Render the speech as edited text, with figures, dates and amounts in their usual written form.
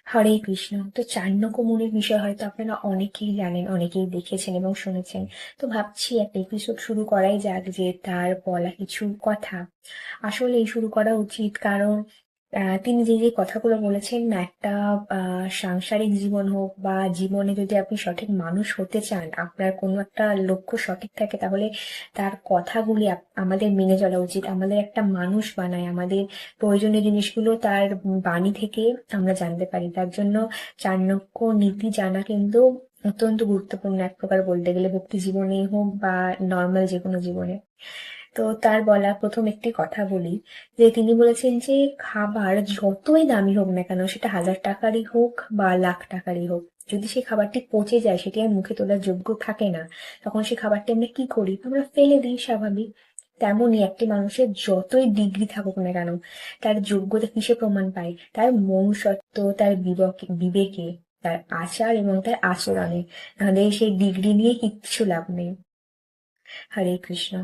হরে কৃষ্ণ। তো চাণক্য মুনির বিষয় হয়তো আপনারা অনেকেই জানেন, অনেকেই দেখেছেন এবং শুনেছেন। তো ভাবছি একটা এপিসোড শুরু করাই যাক, যে তার বলা কিছু কথা আসলেই শুরু করা উচিত। কারণ তিনি যে যে কথাগুলো বলেছেন না, একটা সাংসারিক জীবন হোক বা জীবনে যদি আপনি সঠিক মানুষ হতে চান, আপনার কোনো একটা লক্ষ্য সঠিক থাকে, তাহলে তার কথাগুলি আমাদের মেনে চলা উচিত। আমাদের একটা মানুষ বানায়, আমাদের প্রয়োজনীয় জিনিসগুলো তার বাণী থেকে আমরা জানতে পারি। তার জন্য চাণক্য নীতি জানা কিন্তু অত্যন্ত গুরুত্বপূর্ণ, এক প্রকার বলতে গেলে, ভক্তি জীবনেই হোক বা নর্মাল যে কোনো জীবনে। তো তার বলা প্রথম একটি কথা বলি, যে তিনি বলেছেন যে খাবার যতই দামি হোক না কেন, সেটা 1000 টাকারই হোক বা লাখ টাকারই হোক, যদি সেই খাবারটি পচে যায়, সেটি আর মুখে তোলার যোগ্য থাকে না, তখন সেই খাবারটি আমরা কি করি? আমরা ফেলে দিই, স্বাভাবিক। তেমনই একটি মানুষের যতই ডিগ্রি থাকুক না কেন, তার যোগ্যতা কিসে প্রমাণ পায়? তার মনুষ্যত্ব, তার বিবেকে, তার আচার এবং তার আচরণে। নাহলে সেই ডিগ্রি নিয়ে কিচ্ছু লাভ নেই। হরে কৃষ্ণ।